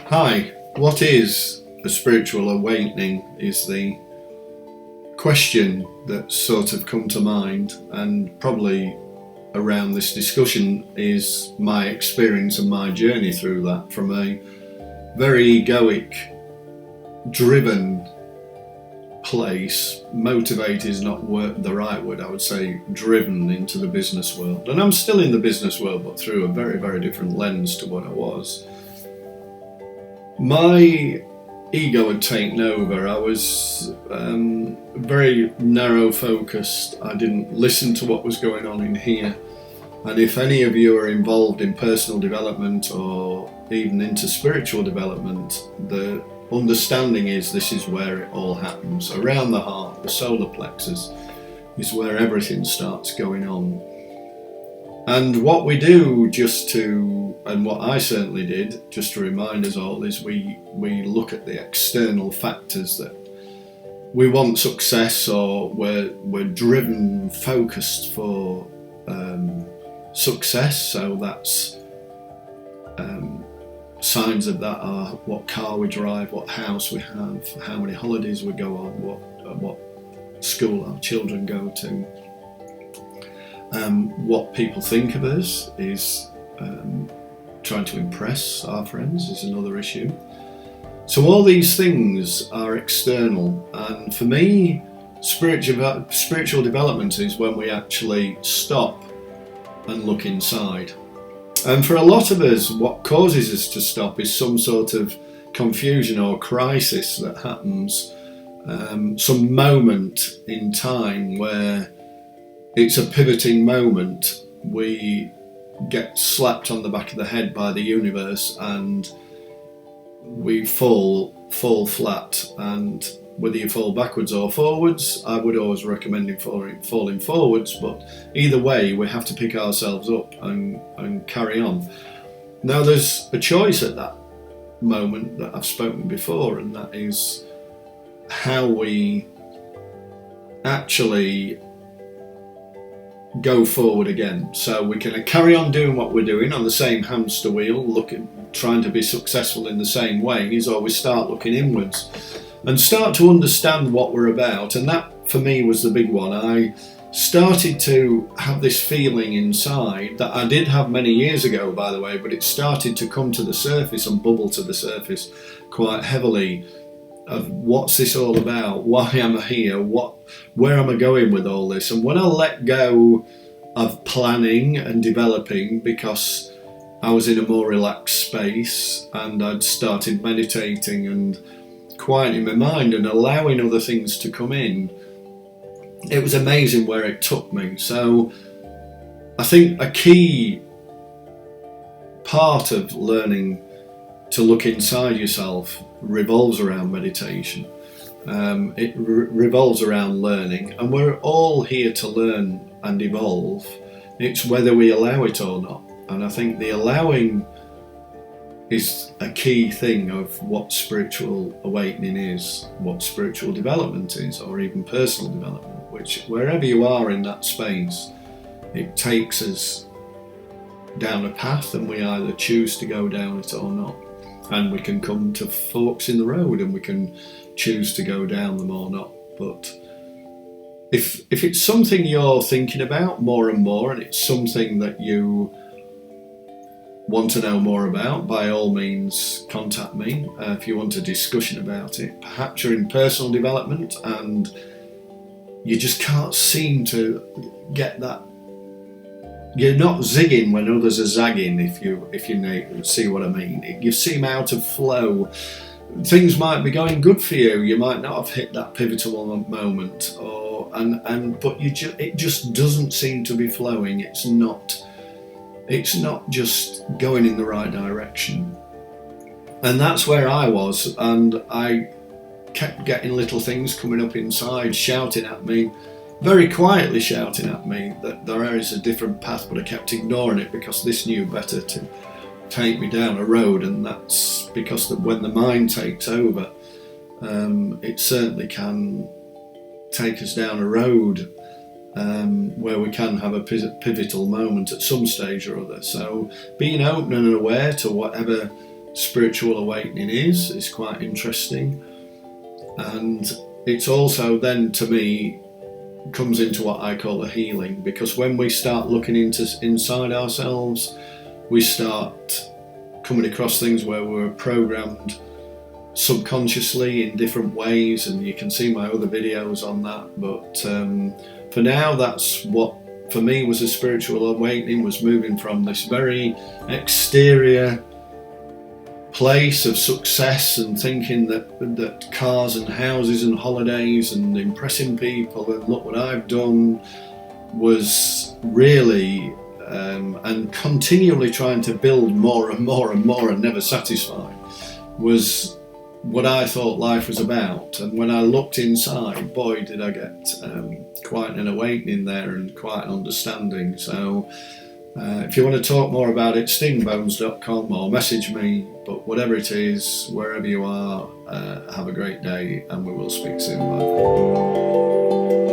Hi, what is a spiritual awakening is the question that's sort of come to mind, and probably around this discussion is my experience and my journey through that from a very egoic, driven place. Motivated is not the right word, I would say driven into the business world. And I'm still in the business world, but through a very, very different lens to what I was. My ego had taken over. I was very narrow focused. I didn't listen to what was going on in here. And if any of you are involved in personal development or even into spiritual development, the understanding is this is where it all happens. Around the heart, the solar plexus, is where everything starts going on. And what we do and what I certainly did, just to remind us all, is we look at the external factors that we want success, or we're driven, focused for success. So that's signs of that are what car we drive, what house we have, how many holidays we go on, what school our children go to. What people think of us is trying to impress our friends is another issue. So all these things are external, and for me, spiritual development is when we actually stop and look inside. And for a lot of us, what causes us to stop is some sort of confusion or crisis that happens, some moment in time where it's a pivoting moment. We get slapped on the back of the head by the universe and we fall flat. And whether you fall backwards or forwards, I would always recommend falling forwards, but either way we have to pick ourselves up and carry on. Now there's a choice at that moment that I've spoken before, and that is how we actually go forward again. So we can carry on doing what we're doing on the same hamster wheel, trying to be successful in the same ways, or we start looking inwards and start to understand what we're about. And that for me was the big one. I started to have this feeling inside that I did have many years ago, by the way, but it started to come to the surface and bubble to the surface quite heavily, of what's this all about? Why am I here? Where am I going with all this? And when I let go of planning and developing, because I was in a more relaxed space and I'd started meditating and quieting my mind and allowing other things to come in, it was amazing where it took me. So I think a key part of learning to look inside yourself revolves around meditation. It revolves around learning, and we're all here to learn and evolve. It's whether we allow it or not. And I think the allowing is a key thing of what spiritual awakening is, what spiritual development is, or even personal development, which wherever you are in that space, it takes us down a path, and we either choose to go down it or not. And we can come to forks in the road and we can choose to go down them or not. But if it's something you're thinking about more and more, and it's something that you want to know more about, by all means contact me. If you want a discussion about it, perhaps you're in personal development and you just can't seem to get that. You're not zigging when others are zagging, if you see what I mean. You seem out of flow. Things might be going good for you. You might not have hit that pivotal moment, but it just doesn't seem to be flowing. It's not just going in the right direction. And that's where I was, and I kept getting little things coming up inside, shouting at me, very quietly shouting at me that there is a different path, but I kept ignoring it because this knew better to take me down a road. And that's because when the mind takes over, it certainly can take us down a road where we can have a pivotal moment at some stage or other. So being open and aware to whatever spiritual awakening is. It's quite interesting, and it's also then, to me, comes into what I call a healing, because when we start looking inside ourselves, we start coming across things where we're programmed subconsciously in different ways, and you can see my other videos on that. But for now, that's what for me was a spiritual awakening, was moving from this very exterior place of success and thinking that cars and houses and holidays and impressing people and look what I've done was really and continually trying to build more and more and more and never satisfied was what I thought life was about. And when I looked inside, boy, did I get quite an awakening there and quite an understanding. So if you want to talk more about it, stingbones.com, or message me. But whatever it is, wherever you are, have a great day, and we will speak soon. Bye.